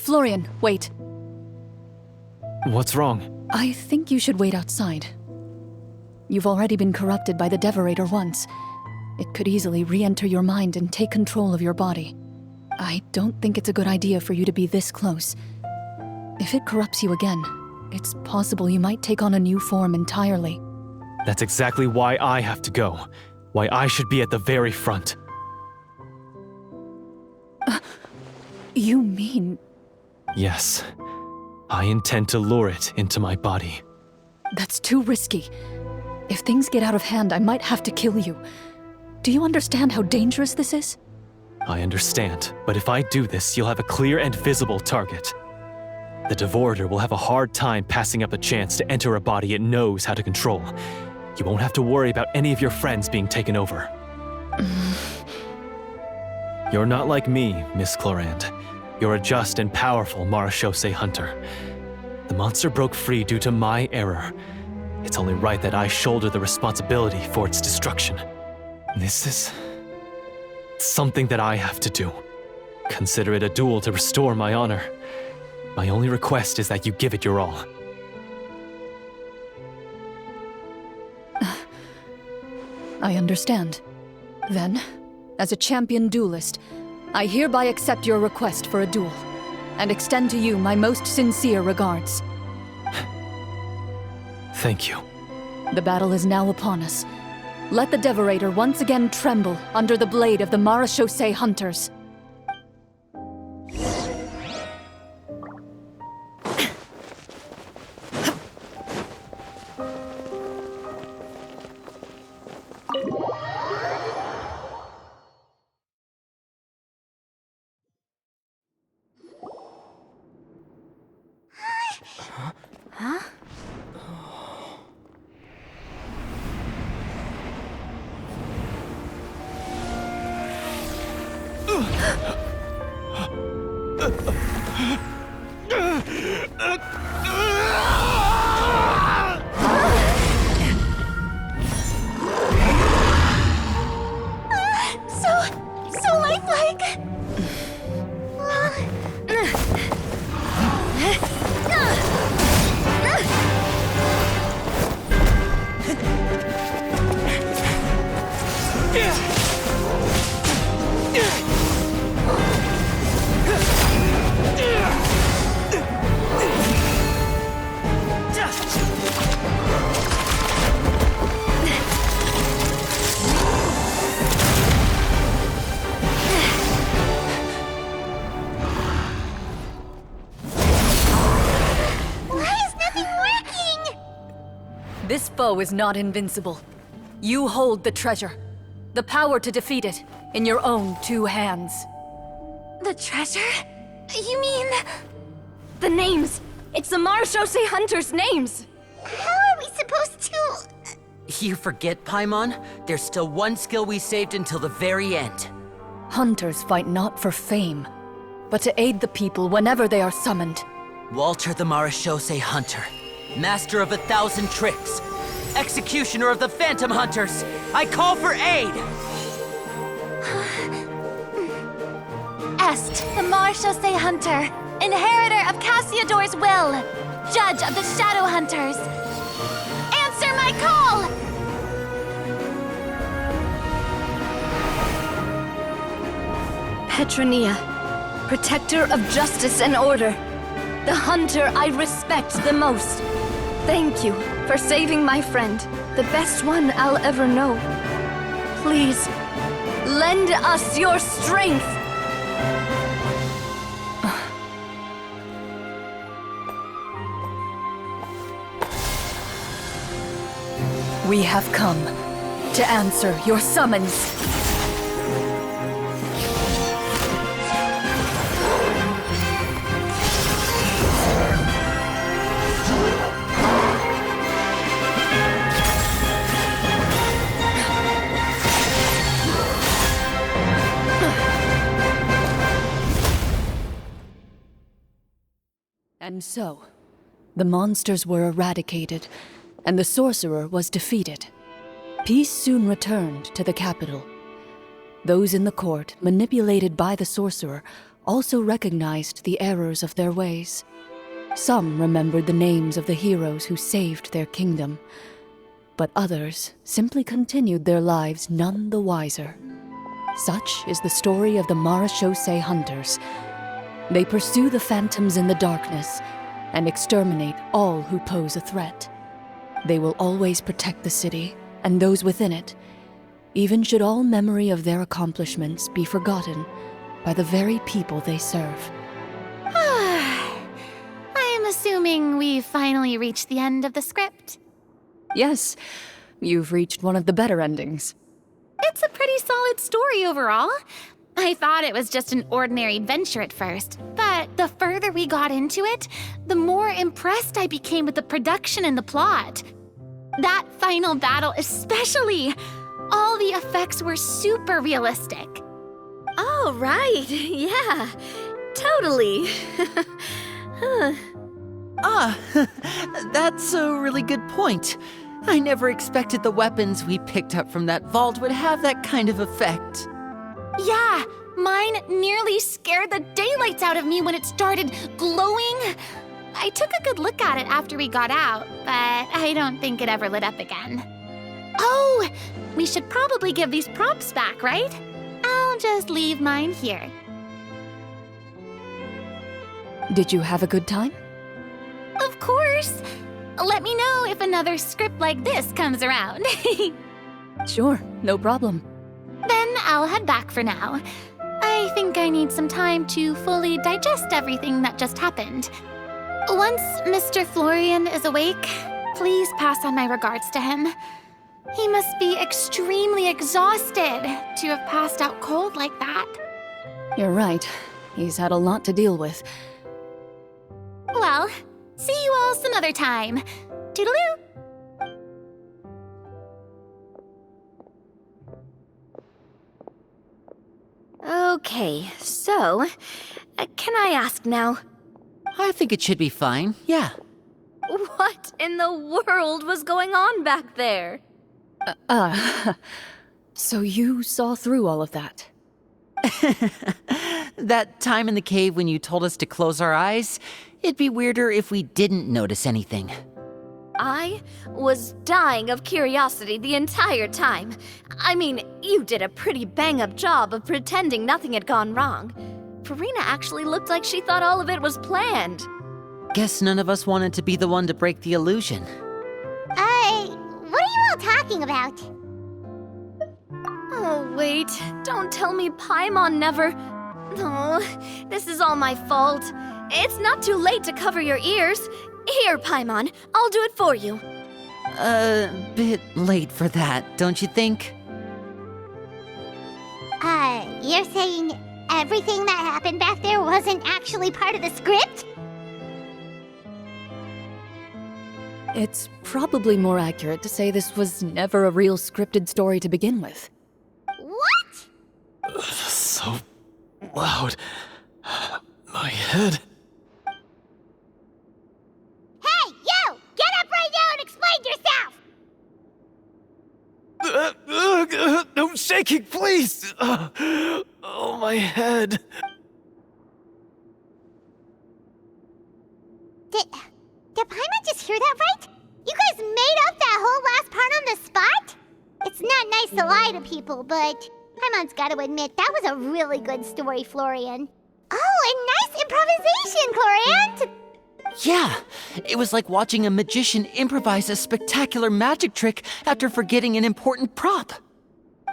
Florian, wait. What's wrong? I think you should wait outside. You've already been corrupted by the Devorator once. It could easily re-enter your mind and take control of your body. I don't think it's a good idea for you to be this close. If it corrupts you again, it's possible you might take on a new form entirely. That's exactly why I have to go. Why I should be at the very front. You mean... Yes. I intend to lure it into my body. That's too risky. If things get out of hand, I might have to kill you. Do you understand how dangerous this is? I understand, but if I do this, you'll have a clear and visible target. The Devorator will have a hard time passing up a chance to enter a body it knows how to control. You won't have to worry about any of your friends being taken over. You're not like me, Miss Clorinde. You're a just and powerful Marechaussee hunter. The monster broke free due to my error. It's only right that I shoulder the responsibility for its destruction. This is... something that I have to do. Consider it a duel to restore my honor. My only request is that you give it your all. I understand. Then, as a champion duelist, I hereby accept your request for a duel, and extend to you my most sincere regards. Thank you. The battle is now upon us. Let the Devorator once again tremble under the blade of the Marechaussee hunters. Huh? So lifelike! This foe is not invincible. You hold the treasure. The power to defeat it in your own two hands. The treasure? You mean... the names! It's the Marechaussee hunters' names! How are we supposed to... You forget, Paimon? There's still one skill we saved until the very end. Hunters fight not for fame, but to aid the people whenever they are summoned. Walter the Marechaussee Hunter, master of 1,000 tricks, executioner of the Phantom Hunters, I call for aid! Est, the Marechaussee hunter, inheritor of Cassiodor's will, judge of the Shadow Hunters. Answer my call! Petronia, protector of justice and order, the hunter I respect the most. Thank you for saving my friend, the best one I'll ever know. Please, lend us your strength! We have come to answer your summons. And so, the monsters were eradicated, and the sorcerer was defeated. Peace soon returned to the capital. Those in the court, manipulated by the sorcerer, also recognized the errors of their ways. Some remembered the names of the heroes who saved their kingdom, but others simply continued their lives none the wiser. Such is the story of the Marechaussee Hunters. They pursue the phantoms in the darkness and exterminate all who pose a threat. They will always protect the city and those within it, even should all memory of their accomplishments be forgotten by the very people they serve. I am assuming we've finally reached the end of the script. Yes, you've reached one of the better endings. It's a pretty solid story overall. I thought it was just an ordinary adventure at first, but the further we got into it, the more impressed I became with the production and the plot. That final battle especially. All the effects were super realistic. Oh, right. Yeah, totally. That's a really good point. I never expected the weapons we picked up from that vault would have that kind of effect. Yeah, mine nearly scared the daylights out of me when it started glowing. I took a good look at it after we got out, but I don't think it ever lit up again. Oh, we should probably give these props back, right? I'll just leave mine here. Did you have a good time? Of course. Let me know if another script like this comes around. Sure, no problem. Then I'll head back for now. I think I need some time to fully digest everything that just happened. Once Mr. Florian is awake, please pass on my regards to him. He must be extremely exhausted to have passed out cold like that. You're right. He's had a lot to deal with. Well, see you all some other time. Toodaloo! Okay, so, can I ask now? I think it should be fine, yeah. What in the world was going on back there? So you saw through all of that? That time in the cave when you told us to close our eyes, it'd be weirder if we didn't notice anything. I was dying of curiosity the entire time. I mean, you did a pretty bang-up job of pretending nothing had gone wrong. Farina actually looked like she thought all of it was planned. Guess none of us wanted to be the one to break the illusion. What are you all talking about? Oh, wait. Don't tell me Paimon never... Oh, this is all my fault. It's not too late to cover your ears. Here, Paimon, I'll do it for you. Bit late for that, don't you think? You're saying everything that happened back there wasn't actually part of the script? It's probably more accurate to say this was never a real scripted story to begin with. What? So loud. My head. Hey, you! Get up right now and explain yourself! No shaking, please! Oh, my head. Did Paimon just hear that right? You guys made up that whole last part on the spot? It's not nice to lie to people, but Paimon's gotta admit, that was a really good story, Florian. Oh, and nice improvisation, Clorinde! Yeah, it was like watching a magician improvise a spectacular magic trick after forgetting an important prop.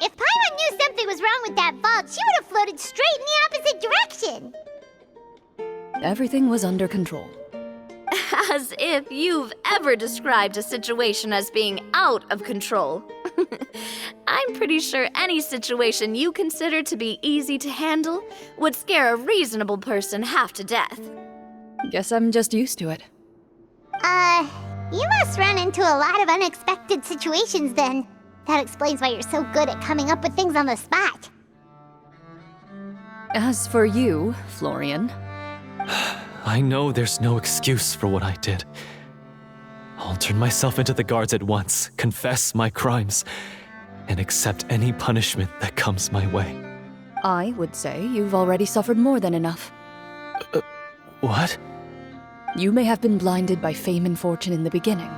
If Paimon knew something was wrong with that vault, she would have floated straight in the opposite direction. Everything was under control. As if you've ever described a situation as being out of control. I'm pretty sure any situation you consider to be easy to handle would scare a reasonable person half to death. Guess I'm just used to it. You must run into a lot of unexpected situations then. That explains why you're so good at coming up with things on the spot. As for you, Florian, I know there's no excuse for what I did. I'll turn myself into the guards at once, confess my crimes, and accept any punishment that comes my way. I would say you've already suffered more than enough. What? You may have been blinded by fame and fortune in the beginning,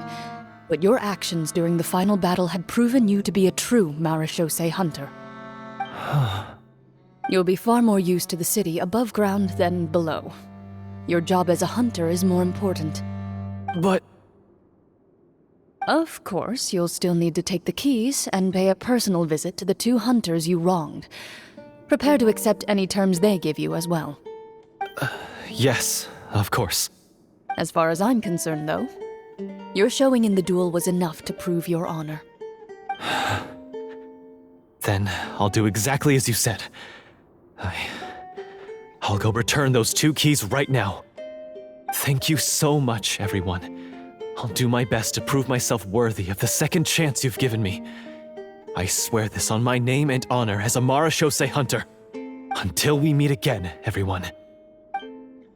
but your actions during the final battle had proven you to be a true Marechaussee hunter. You'll be far more used to the city above ground than below. Your job as a hunter is more important. But... Of course, you'll still need to take the keys and pay a personal visit to the 2 hunters you wronged. Prepare to accept any terms they give you as well. Yes, of course. As far as I'm concerned, though, your showing in the duel was enough to prove your honor. Then I'll do exactly as you said. I'll go return those 2 keys right now. Thank you so much, everyone. I'll do my best to prove myself worthy of the second chance you've given me. I swear this on my name and honor as a Marechaussee hunter. Until we meet again, everyone.